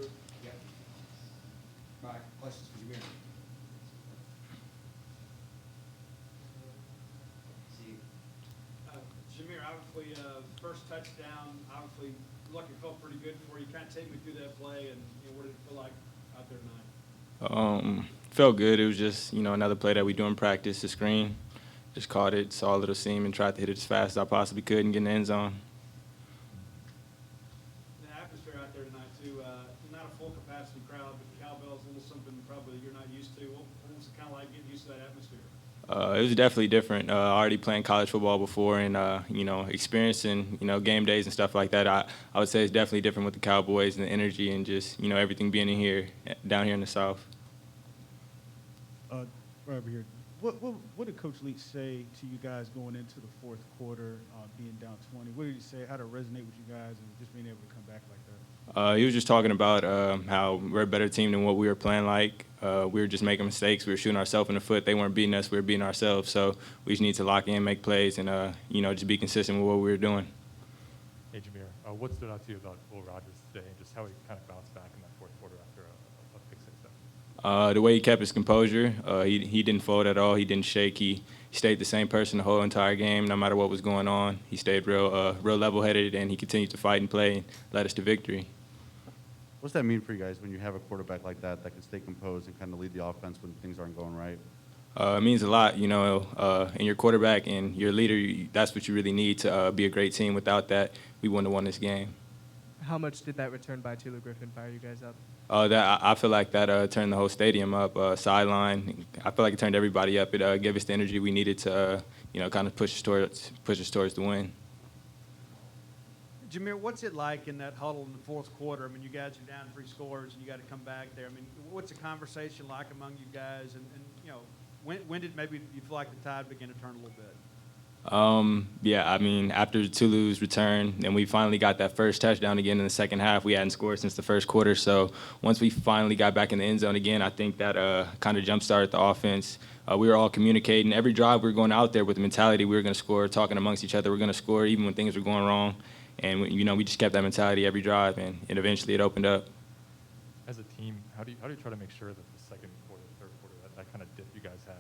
Yep. All right, questions for Jameer? See, Jameer, obviously, first touchdown, obviously, look, it felt pretty good for you. Kind of take me through that play and what did it feel like out there tonight? Felt good. It was just, another play that we do in practice, the screen. Just caught it, saw a little seam, and tried to hit it as fast as I possibly could and get in the end zone. The atmosphere out there tonight, too, not a full capacity crowd, but the cowbell's a little something probably you're not used to. What was it kind of like getting used to that atmosphere? It was definitely different. Already playing college football before and, experiencing, game days and stuff like that. I would say it's definitely different with the Cowboys and the energy and just, everything being in here, down here in the South. Right over here. What did Coach Leach say to you guys going into the fourth quarter, being down 20? What did he say? How to resonate with you guys and just being able to come back like that? He was just talking about how we're a better team than what we were playing like. We were just making mistakes. We were shooting ourselves in the foot. They weren't beating us. We were beating ourselves. So we just need to lock in, make plays, and, just be consistent with what we were doing. Hey, Jameer, what stood out to you about Will Rogers today and just how he kind of bounced back in that fourth quarter after a pick six? The way he kept his composure, he didn't fold at all. He didn't shake. He stayed the same person the whole entire game, no matter what was going on. He stayed real level-headed, and he continued to fight and play and led us to victory. What's that mean for you guys when you have a quarterback like that can stay composed and kind of lead the offense when things aren't going right? It means a lot, and your quarterback and your leader, that's what you really need to be a great team. Without that, we wouldn't have won this game. How much did that return by Taylor Griffin fire you guys up? I feel like that turned the whole stadium up, sideline. I feel like it turned everybody up. It gave us the energy we needed to, kind of push us towards the win. Jameer, what's it like in that huddle in the fourth quarter? I mean, you guys are down 3 scores and you got to come back there. I mean, what's the conversation like among you guys? And when did maybe you feel like the tide began to turn a little bit? Yeah, I mean, after Tulu's return and we finally got that first touchdown again in the second half, we hadn't scored since the first quarter. So once we finally got back in the end zone again, I think that kind of jump-started the offense. We were all communicating. Every drive we were going out there with the mentality we were going to score, talking amongst each other. We're going to score even when things were going wrong. And, we just kept that mentality every drive, and eventually it opened up. As a team, how do you try to make sure that the second quarter, third quarter, that kind of dip you guys had,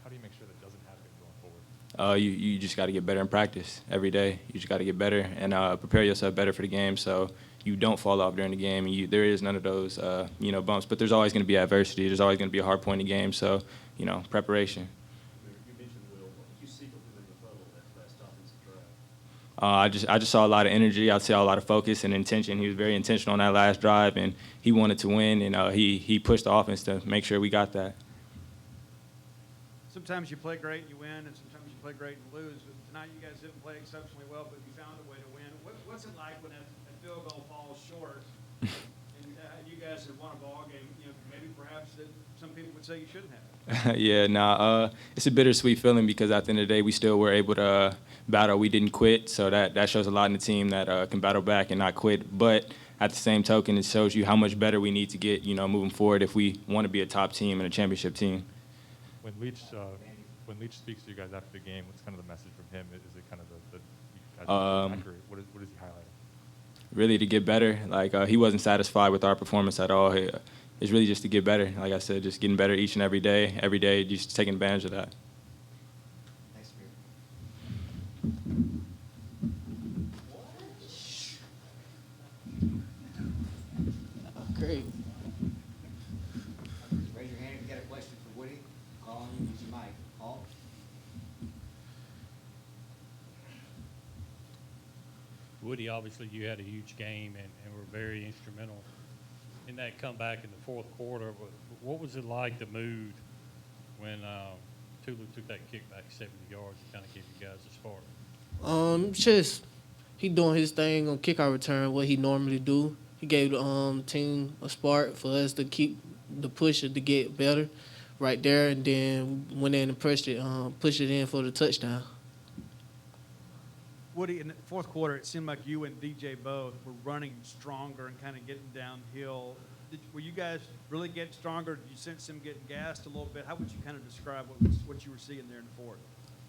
how do you make sure that doesn't happen going forward? You just got to get better in practice every day. You just got to get better and prepare yourself better for the game so you don't fall off during the game. And there is none of those, bumps. But there's always going to be adversity. There's always going to be a hard point in the game. So, preparation. You mentioned Will. What did you see from him in the huddle that last offensive drive? I just saw a lot of energy. I saw a lot of focus and intention. He was very intentional on that last drive, and he wanted to win, and he pushed the offense to make sure we got that. Sometimes you play great and you win, and sometimes you play great and lose. But tonight you guys didn't play exceptionally well, but you found a way to win. What's it like when a field goal falls short and you guys have won a ball game? Maybe perhaps that some people would say you shouldn't have. Yeah, it's a bittersweet feeling because at the end of the day, we still were able to battle. We didn't quit, so that shows a lot in the team that can battle back and not quit. But at the same token, it shows you how much better we need to get, moving forward if we want to be a top team and a championship team. When Leach speaks to you guys after the game, what's kind of the message from him? Is it kind of the you guys are accurate? What is he highlighting? Really to get better. Like he wasn't satisfied with our performance at all. It's really just to get better. Like I said, just getting better each and every day, just taking advantage of that. Thanks, Jameer. Great. Raise your hand if you got a question for Woody. Call on you, use your mic. Paul? Woody, obviously you had a huge game and were very instrumental in that comeback in the fourth quarter. What was it like, the mood, when Tulu took that kick back 70 yards and kind of gave you guys a spark? Just he doing his thing on kickoff return, what he normally do. He gave the team a spark for us to keep the pusher to get better right there, and then went in and pushed it in for the touchdown. Woody, in the fourth quarter, it seemed like you and DJ both were running stronger and kind of getting downhill. Were you guys really getting stronger? Did you sense them getting gassed a little bit? How would you kind of describe what you were seeing there in the fourth?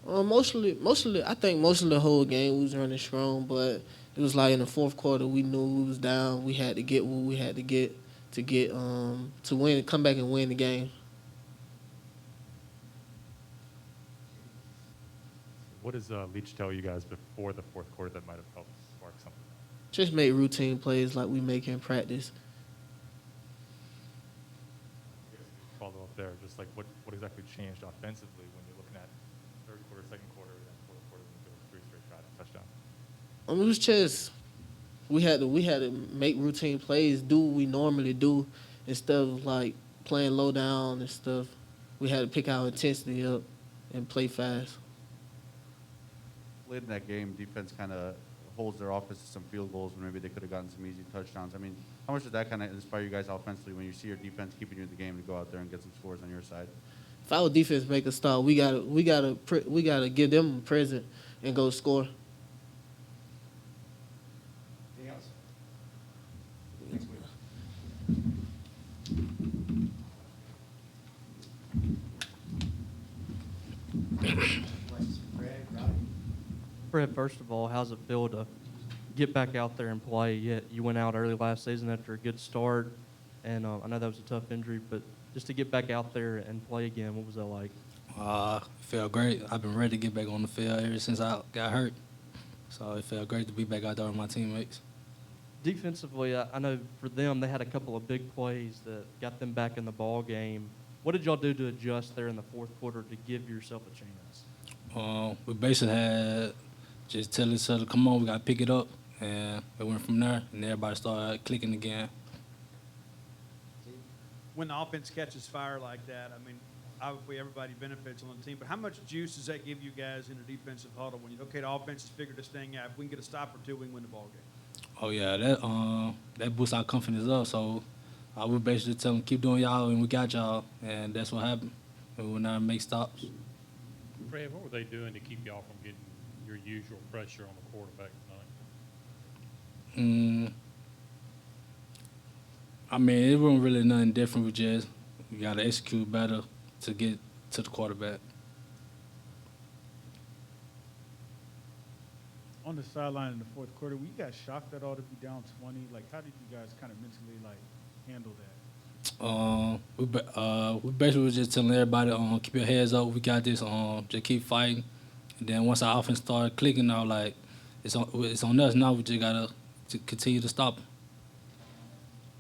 Mostly, I think most of the whole game we was running strong, but it was like in the fourth quarter we knew we was down. We had to get what we had to get to get to win, come back and win the game. What does Leach tell you guys before the fourth quarter that might have helped spark something? Just make routine plays like we make in practice. Follow up there, just like what exactly changed offensively when you're looking at third quarter, second quarter, and then fourth quarter when you go 3 straight drives and touchdown? It was just we had to make routine plays, do what we normally do, instead of like playing low down and stuff. We had to pick our intensity up and play fast. Late in that game, defense kind of holds their offense to some field goals when maybe they could have gotten some easy touchdowns. I mean, how much did that kind of inspire you guys offensively when you see your defense keeping you in the game to go out there and get some scores on your side? If our defense make a stop, we gotta give them a present and go score. Anything else? Next week. Questions for Fred, Robbie? Fred, first of all, how's it feel to get back out there and play? You went out early last season after a good start, and I know that was a tough injury, but just to get back out there and play again, what was that like? Felt great. I've been ready to get back on the field ever since I got hurt. So it felt great to be back out there with my teammates. Defensively, I know for them, they had a couple of big plays that got them back in the ball game. What did y'all do to adjust there in the fourth quarter to give yourself a chance? We basically had just tell each other, come on, we got to pick it up. And it went from there, and everybody started clicking again. When the offense catches fire like that, I mean, obviously everybody benefits on the team, but how much juice does that give you guys in the defensive huddle when okay, the offense has figured this thing out. If we can get a stop or two, we can win the ball game. Oh, yeah, that boosts our confidence up. So I would basically tell them, keep doing y'all, and we got y'all. And that's what happened. We went out and make stops. Fred, what were they doing to keep y'all from getting your usual pressure on the quarterback tonight? I mean, it wasn't really nothing different. We got to execute better to get to the quarterback. On the sideline in the fourth quarter, were you guys shocked at all to be down 20? Like, how did you guys kind of mentally, like, handle that? We basically was just telling everybody, keep your heads up. We got this. Just keep fighting. And then once our offense started clicking, now like it's on us now. We just gotta continue to stop them.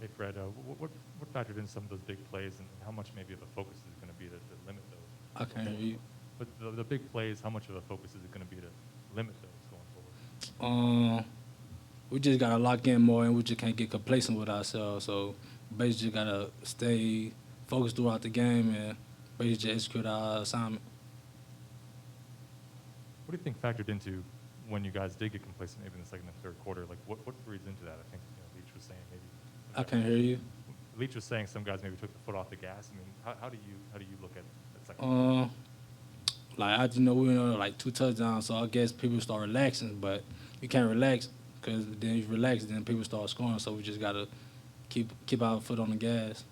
Hey, Fred, what factored in some of those big plays, and how much maybe of a focus is it going to be to limit those? I can't hear you. But the big plays, how much of a focus is it going to be to limit those going forward? We just gotta lock in more, and we just can't get complacent with ourselves. So basically, just gotta stay focused throughout the game and basically just execute our assignment. What do you think factored into when you guys did get complacent, maybe in the second and third quarter? Like, what reads into that? I think Leach was saying maybe. I can't hear you. Leach was saying some guys maybe took the foot off the gas. I mean, how do you look at that second? Like I just know we were like 2 touchdowns, so I guess people start relaxing, but you can't relax because then you relax, then people start scoring. So we just gotta keep our foot on the gas.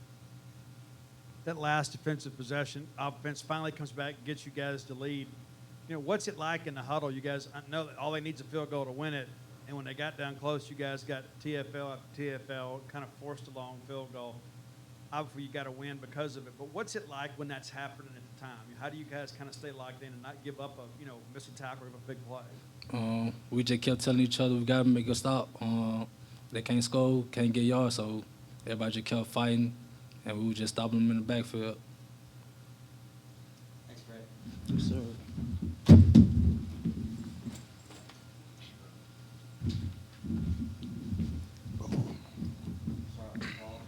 That last defensive possession, offense finally comes back and gets you guys to lead. You know, what's it like in the huddle? You guys, I know that all they need is a field goal to win it. And when they got down close, you guys got TFL after TFL, kind of forced a long field goal. Obviously, you got to win because of it. But what's it like when that's happening at the time? How do you guys kind of stay locked in and not give up miss a tackle or a big play? We just kept telling each other we gotta make a stop. They can't score, can't get yards, so everybody just kept fighting, and we were just stopping them in the backfield. Thanks, Fred. Yes, sir. Sorry, Paul.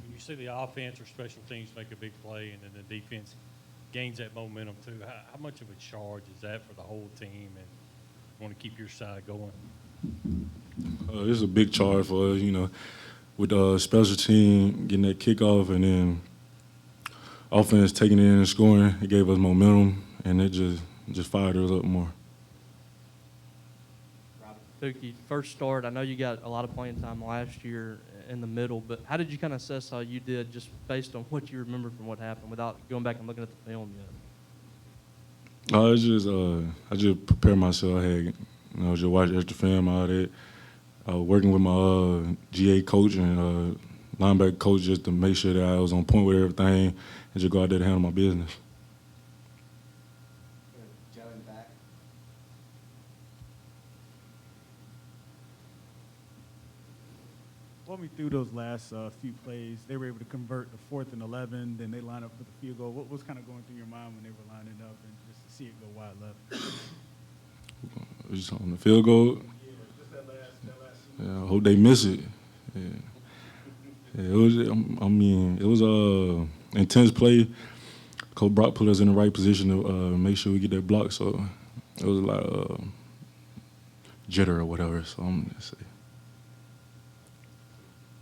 When you see the offense or special teams make a big play and then the defense gains that momentum too, how much of a charge is that for the whole team and want to keep your side going? It's a big charge for us, with special team getting that kickoff and then offense taking it in and scoring. It gave us momentum, and it just fired us up more. Dookie, first start, I know you got a lot of playing time last year in the middle, but how did you kind of assess how you did just based on what you remember from what happened without going back and looking at the film yet? I just prepare myself. I had, just watch extra film, all that, working with my GA coach and linebacker coach just to make sure that I was on point with everything and just go out there to handle my business. Joe in the back. Walk me through those last few plays. They were able to convert the 4th and 11, then they line up for the field goal. What was kind of going through your mind when they were lining up and just to see it go wide left? Just on the field goal. Yeah, just that last. Yeah, I hope they miss it. Yeah. Yeah, it was. I mean, it was a intense play. Coach Brock put us in the right position to make sure we get that block. So it was a lot of jitter or whatever. So I'm gonna say.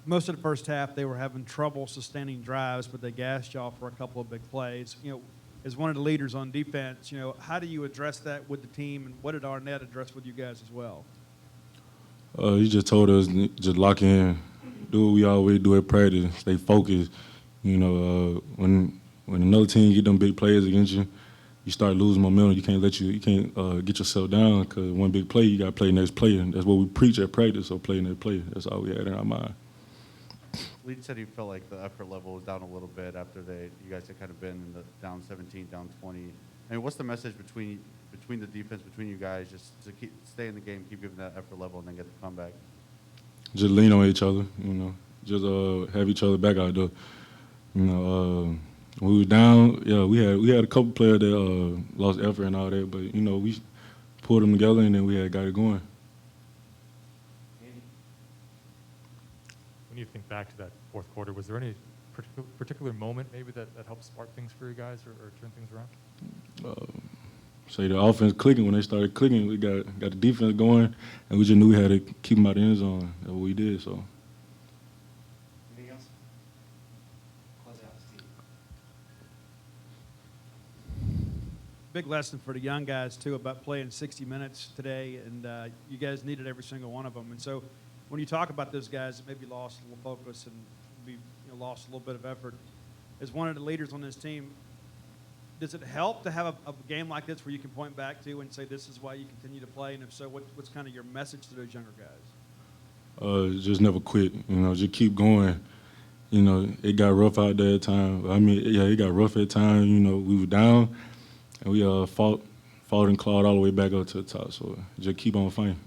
Most of the first half, they were having trouble sustaining drives, but they gassed y'all for a couple of big plays. You know, as one of the leaders on defense, you know, how do you address that with the team, and what did Arnett address with you guys as well? He just told us just lock in, do what we always do at practice, stay focused. You know, when another team get them big plays against you, you start losing momentum. You can't get yourself down because one big play, you got to play next play, and that's what we preach at practice. So play next play. That's all we had in our mind. Lead said he felt like the effort level was down a little bit after you guys had kind of been in the down 17, down 20. I mean, what's the message between the defense, between you guys, just to stay in the game, keep giving that effort level, and then get the comeback? Just lean on each other, you know. Just have each other back out there. You know, when we was down, yeah, we had a couple players that lost effort and all that, but you know, we pulled them together and then we had got it going. When you think back to that fourth quarter, was there any particular moment maybe that helped spark things for you guys or turn things around? Say the offense clicking. When they started clicking, we got the defense going, and we just knew we had to keep them out of the end zone. That's what we did. So. Anything else? Close out, Steve. Big lesson for the young guys, too, about playing 60 minutes today, and you guys needed every single one of them. And so when you talk about those guys that maybe lost a little focus and lost a little bit of effort, as one of the leaders on this team, does it help to have a game like this where you can point back to and say this is why you continue to play? And if so, what's kind of your message to those younger guys? Just never quit. You know, just keep going. You know, it got rough out there at times. I mean, yeah, it got rough at times. You know, we were down, and we fought and clawed all the way back up to the top. So just keep on fighting.